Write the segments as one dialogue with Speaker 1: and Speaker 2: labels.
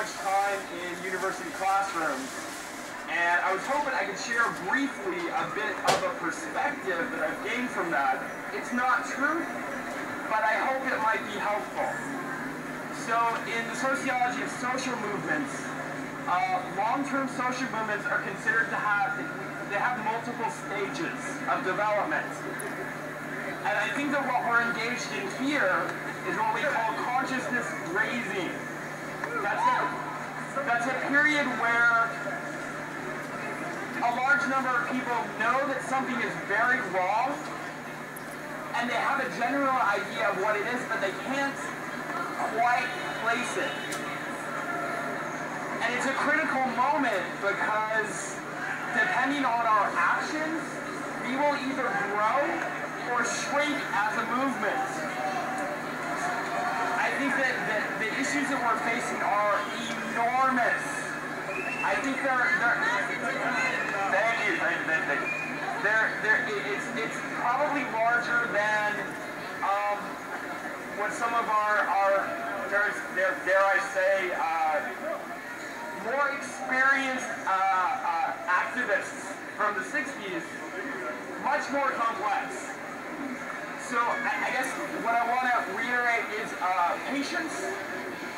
Speaker 1: much time in university classrooms, and I was hoping I could share briefly a bit of a perspective that I've gained from that. It's not truth, but I hope it might be helpful. So in the sociology of social movements, long-term social movements are considered to have, they have multiple stages of development. And I think that what we're engaged in here is what we call consciousness raising. That's a period where a large number of people know that something is very wrong, and they have a general idea of what it is, but they can't quite place it. And it's a critical moment because depending on our actions, we will either grow or shrink as a movement. I think that the issues that we're facing are enormous. I think it's probably larger than what some of our dare I say, more experienced activists from the 60s, much more complex. So I guess what I want to reiterate is patience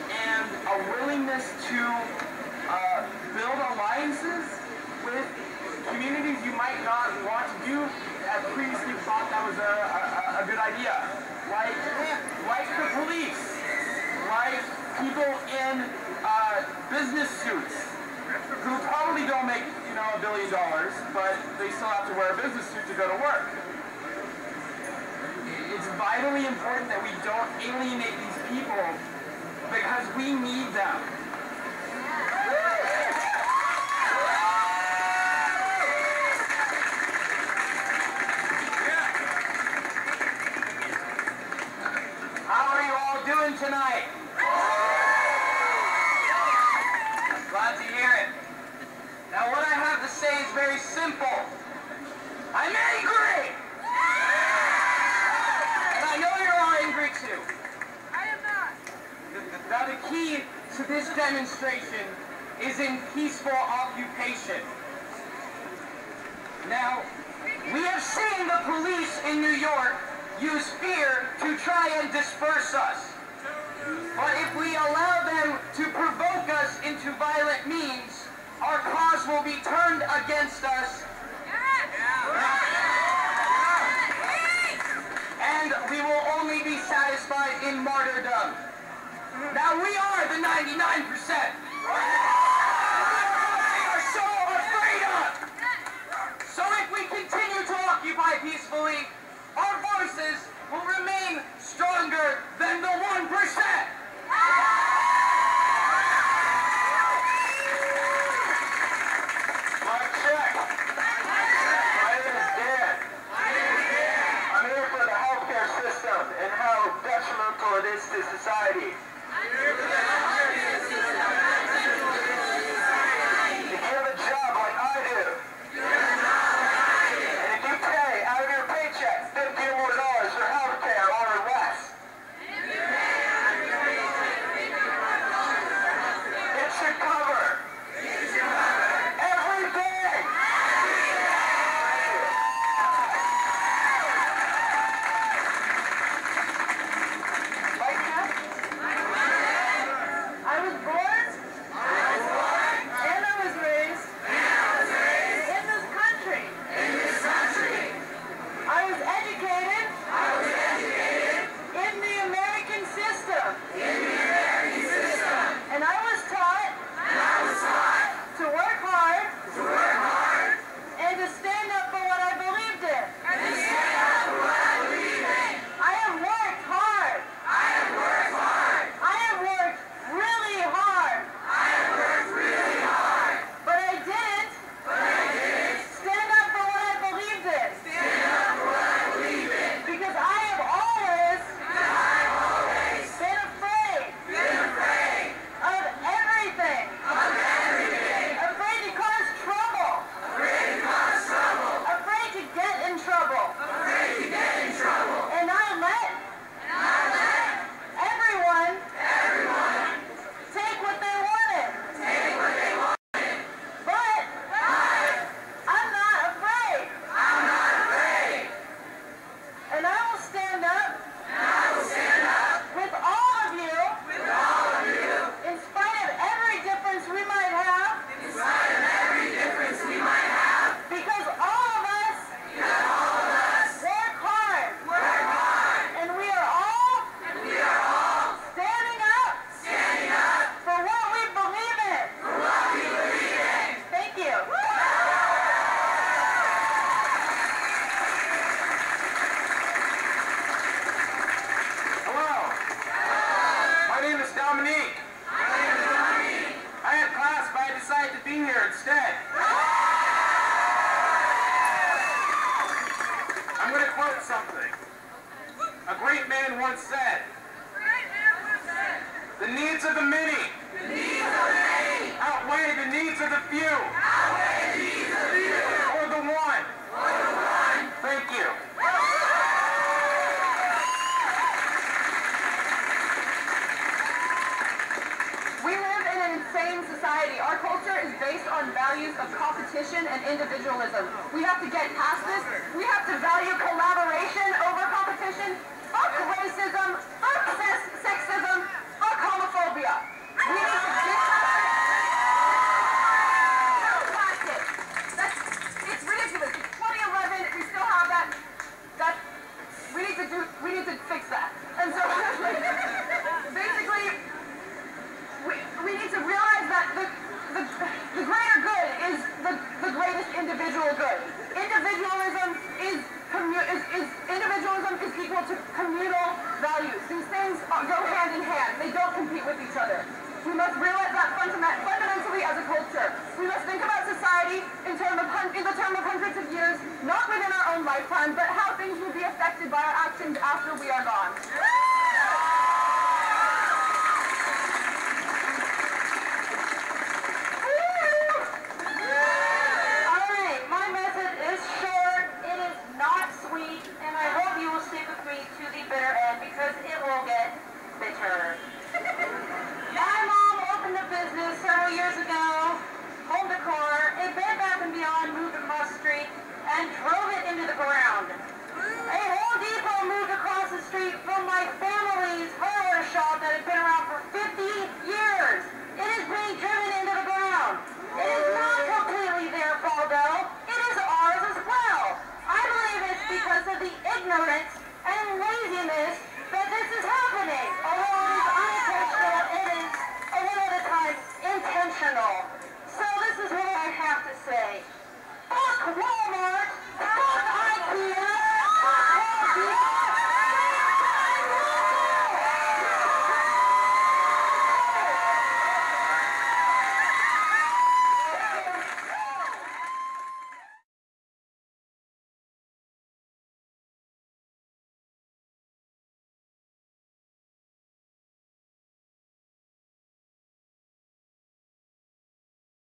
Speaker 1: and a willingness to build alliances with communities you might not want to do previously thought that was a good idea. Like the police, like people in business suits who probably don't make, $1 billion, but they still have to wear a business suit to go to work. It's vitally important that we don't alienate these people because we need them. How are you all doing tonight? Glad to hear it. Now what I have to say is very simple. I'm angry! And I know you're all angry too. I am not. Now the key to this demonstration is in peaceful occupation. Now, we have seen the police in New York use fear to try and disperse us. But if we allow them to provoke us into violent means, our cause will be turned against us. And we will only be satisfied in martyrdom. Now we are the 99%. We are so afraid of. So if we continue to occupy peacefully, our voices will remain stronger than the 1%. Check. about something. A great man once said, the needs of the many outweigh the needs of the few. Or the one. Thank you.
Speaker 2: We live in an insane society. Our culture is based on values of competition and individualism. We have to get past this. We have to value collaboration over competition. Fuck racism. Fuck sexism. Fuck homophobia. We need to get past it. It's ridiculous. It's 2011. We still have that. We need to fix that. And so basically, we need to realize that the greater good is the greatest individual good. Individualism is equal to communal values. These things go hand in hand. They don't compete with each other. We must realize that fundamentally as a culture. We must think about society in the term of hundreds of years, not within our own lifetime, but how things will be affected by our actions after we are gone.
Speaker 3: Because it will get bitter. My mom opened a business several years ago, home decor. A Bed Bath & Beyond moved across the street and drove it into the ground. A Home Depot moved across the street from my family's hardware shop that had been around for 50 years. It is being driven into the ground. It is not completely their fault, though. It is ours as well. I believe it's because of the ignorance and laziness that this is happening. Although it is unintentional, it is a lot of the time intentional. So this is what I have to say. Fuck war!